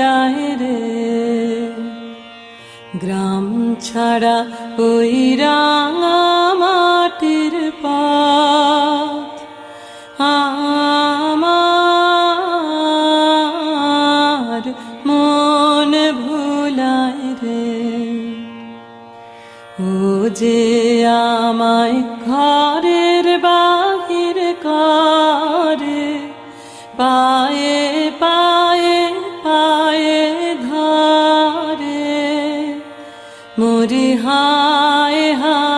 ভুলায় রে। গ্রাম ছাড়া ওই রাঙা মাটির পথ আমার মন ভুলায় রে। ও যে আমায় ঘরের বাহির করে, পায়ে পায়ে পায়ে ধরে, মরি হায় হায়